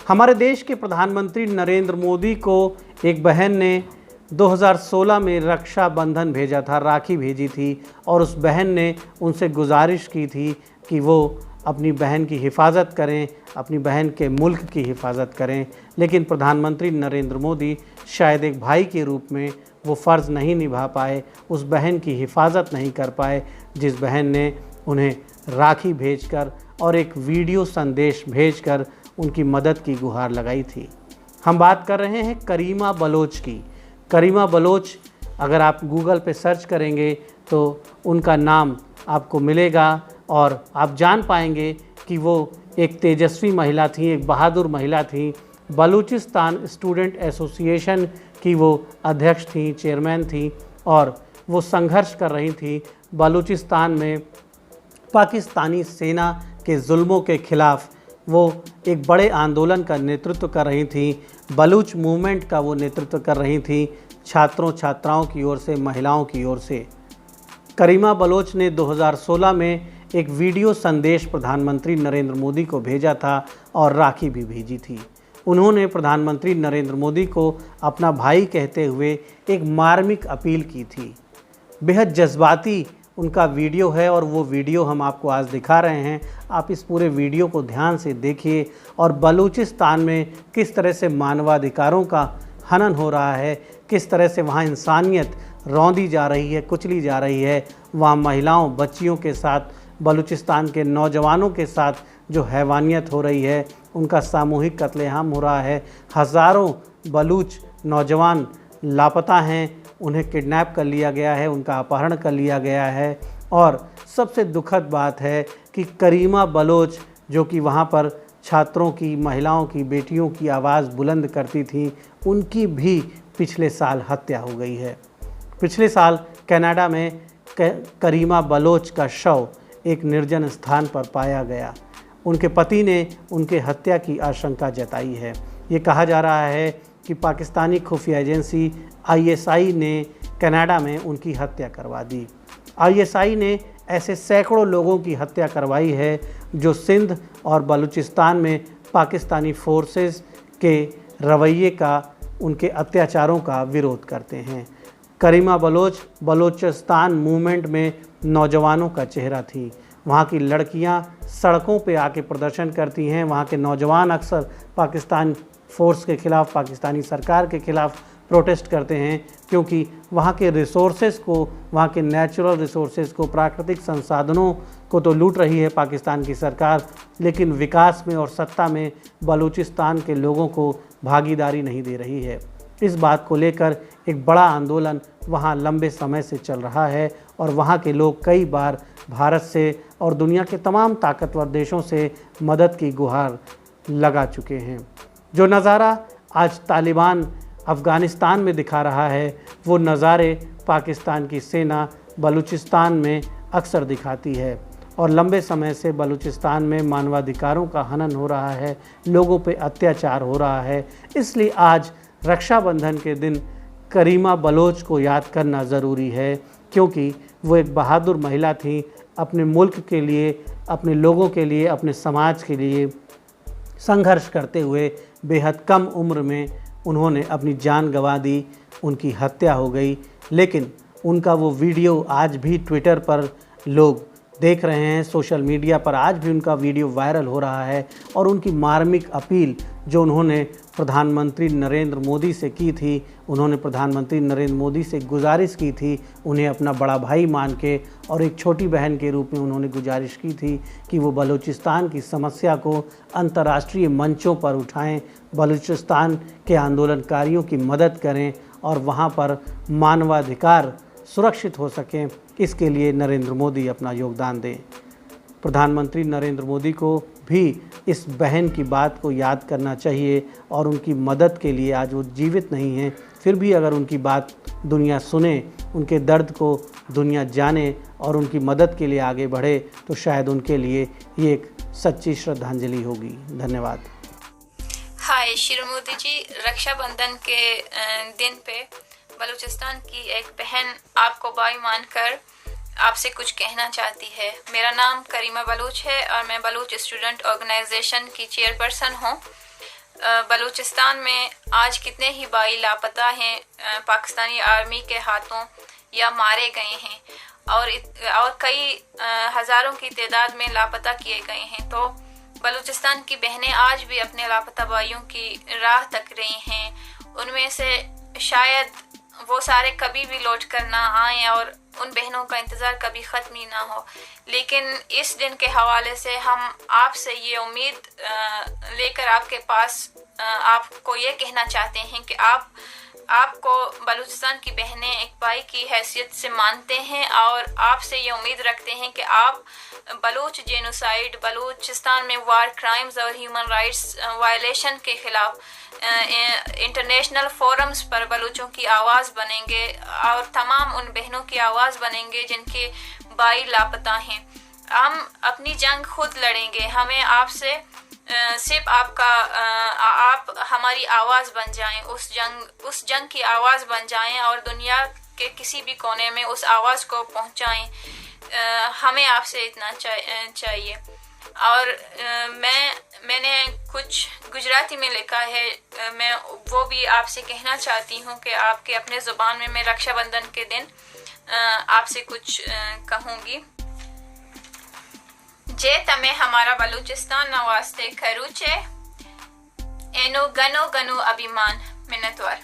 हमारे देश के प्रधानमंत्री नरेंद्र मोदी को एक बहन ने 2016 में रक्षाबंधन भेजा था, राखी भेजी थी और उस बहन ने उनसे गुजारिश की थी कि वो अपनी बहन की हिफाजत करें, अपनी बहन के मुल्क की हिफाजत करें। लेकिन प्रधानमंत्री नरेंद्र मोदी शायद एक भाई के रूप में वो फ़र्ज़ नहीं निभा पाए, उस बहन की हिफाजत नहीं कर पाए जिस बहन ने उन्हें राखी भेजकर और एक वीडियो संदेश भेजकर उनकी मदद की गुहार लगाई थी। हम बात कर रहे हैं करीमा बलोच की। करीमा बलोच, अगर आप गूगल पे सर्च करेंगे तो उनका नाम आपको मिलेगा और आप जान पाएंगे कि वो एक तेजस्वी महिला थी, एक बहादुर महिला थी। बलूचिस्तान स्टूडेंट एसोसिएशन की वो अध्यक्ष थी, चेयरमैन थी और वो संघर्ष कर रही थी बलूचिस्तान में पाकिस्तानी सेना के जुल्मों के ख़िलाफ़। वो एक बड़े आंदोलन का नेतृत्व कर रही थी, बलूच मूवमेंट का वो नेतृत्व कर रही थी, छात्रों छात्राओं की ओर से, महिलाओं की ओर से। करीमा बलोच ने 2016 में एक वीडियो संदेश प्रधानमंत्री नरेंद्र मोदी को भेजा था और राखी भी भेजी थी। उन्होंने प्रधानमंत्री नरेंद्र मोदी को अपना भाई कहते हुए एक मार्मिक अपील की थी। बेहद जज्बाती उनका वीडियो है और वो वीडियो हम आपको आज दिखा रहे हैं। आप इस पूरे वीडियो को ध्यान से देखिए और बलूचिस्तान में किस तरह से मानवाधिकारों का हनन हो रहा है, किस तरह से वहाँ इंसानियत रौंदी जा रही है, कुचली जा रही है। वहाँ महिलाओं, बच्चियों के साथ, बलूचिस्तान के नौजवानों के साथ जो हैवानियत हो रही है, उनका सामूहिक कत्लेआम हो रहा है। हज़ारों बलूच नौजवान लापता हैं, उन्हें किडनैप कर लिया गया है, उनका अपहरण कर लिया गया है। और सबसे दुखद बात है कि करीमा बलोच, जो कि वहाँ पर छात्रों की, महिलाओं की, बेटियों की आवाज़ बुलंद करती थी, उनकी भी पिछले साल हत्या हो गई है। पिछले साल कनाडा में करीमा बलोच का शव एक निर्जन स्थान पर पाया गया। उनके पति ने उनके हत्या की आशंका जताई है। ये कहा जा रहा है कि पाकिस्तानी खुफिया एजेंसी ISI ने कनाडा में उनकी हत्या करवा दी। ISI ने ऐसे सैकड़ों लोगों की हत्या करवाई है जो सिंध और बलूचिस्तान में पाकिस्तानी फोर्सेस के रवैये का, उनके अत्याचारों का विरोध करते हैं। करीमा बलोच बलूचिस्तान मूवमेंट में नौजवानों का चेहरा थी। वहाँ की लड़कियाँ सड़कों पे आके प्रदर्शन करती हैं। वहाँ के नौजवान अक्सर पाकिस्तान फोर्स के ख़िलाफ़, पाकिस्तानी सरकार के ख़िलाफ़ प्रोटेस्ट करते हैं, क्योंकि वहाँ के रिसोर्सेज़ को, वहाँ के नेचुरल रिसोर्सेज़ को, प्राकृतिक संसाधनों को तो लूट रही है पाकिस्तान की सरकार, लेकिन विकास में और सत्ता में बलूचिस्तान के लोगों को भागीदारी नहीं दे रही है। इस बात को लेकर एक बड़ा आंदोलन वहाँ लंबे समय से चल रहा है और वहाँ के लोग कई बार भारत से और दुनिया के तमाम ताकतवर देशों से मदद की गुहार लगा चुके हैं। जो नज़ारा आज तालिबान अफ़गानिस्तान में दिखा रहा है, वो नज़ारे पाकिस्तान की सेना बलूचिस्तान में अक्सर दिखाती है और लंबे समय से बलूचिस्तान में मानवाधिकारों का हनन हो रहा है, लोगों पे अत्याचार हो रहा है। इसलिए आज रक्षाबंधन के दिन करीमा बलोच को याद करना ज़रूरी है, क्योंकि वो एक बहादुर महिला थी। अपने मुल्क के लिए, अपने लोगों के लिए, अपने समाज के लिए संघर्ष करते हुए बेहद कम उम्र में उन्होंने अपनी जान गंवा दी, उनकी हत्या हो गई। लेकिन उनका वो वीडियो आज भी ट्विटर पर लोग देख रहे हैं, सोशल मीडिया पर आज भी उनका वीडियो वायरल हो रहा है और उनकी मार्मिक अपील जो उन्होंने प्रधानमंत्री नरेंद्र मोदी से की थी, उन्होंने प्रधानमंत्री नरेंद्र मोदी से गुजारिश की थी, उन्हें अपना बड़ा भाई मान के और एक छोटी बहन के रूप में उन्होंने गुजारिश की थी कि वो बलूचिस्तान की समस्या को अंतर्राष्ट्रीय मंचों पर उठाएं, बलूचिस्तान के आंदोलनकारियों की मदद करें और वहाँ पर मानवाधिकार सुरक्षित हो सकें। इसके लिए नरेंद्र मोदी अपना योगदान दें। प्रधानमंत्री नरेंद्र मोदी को भी इस बहन की बात को याद करना चाहिए और उनकी मदद के लिए, आज वो जीवित नहीं हैं, फिर भी अगर उनकी बात दुनिया सुने, उनके दर्द को दुनिया जाने और उनकी मदद के लिए आगे बढ़े, तो शायद उनके लिए ये एक सच्ची श्रद्धांजलि होगी। धन्यवाद। हाय शिरो मोदी जी, रक्षाबंधन के दिन पे बलूचिस्तान की एक बहन आपको भाई मानकर आपसे कुछ कहना चाहती है। मेरा नाम करीमा बलूच है और मैं बलूच स्टूडेंट ऑर्गेनाइजेशन की चेयरपर्सन हूँ। बलूचिस्तान में आज कितने ही भाई लापता हैं, पाकिस्तानी आर्मी के हाथों या मारे गए हैं, और कई हज़ारों की तादाद में लापता किए गए हैं। तो बलूचिस्तान की बहनें आज भी अपने लापता भाइयों की राह तक रही हैं। उनमें से शायद वो सारे कभी भी लौट कर ना आएँ और उन बहनों का इंतज़ार कभी ख़त्म ही ना हो। लेकिन इस दिन के हवाले से हम आपसे ये उम्मीद लेकर आपके पास आपको ये कहना चाहते हैं कि आपको बलूचिस्तान की बहनें एक भाई की हैसियत से मानते हैं और आपसे ये उम्मीद रखते हैं कि आप बलूच जेनोसाइड, बलूचिस्तान में वार क्राइम्स और ह्यूमन राइट्स वायलेशन के ख़िलाफ़ इंटरनेशनल फोरम्स पर बलूचों की आवाज़ बनेंगे और तमाम उन बहनों की आवाज़ बनेंगे जिनके भाई लापता हैं। हम अपनी जंग खुद लड़ेंगे। हमें आपसे सिर्फ आप हमारी आवाज़ बन जाएं, उस जंग की आवाज़ बन जाएं और दुनिया के किसी भी कोने में उस आवाज़ को पहुंचाएं। हमें आपसे इतना चाहिए। और मैंने कुछ गुजराती में लिखा है, मैं वो भी आपसे कहना चाहती हूँ कि आपके अपने ज़ुबान में मैं रक्षाबंधन के दिन आपसे कुछ कहूँगी। जे तमे हमारा बलूचिस्तान नवास्ते खरूचे एनो गनो गनो अभिमान मिन्नतवार।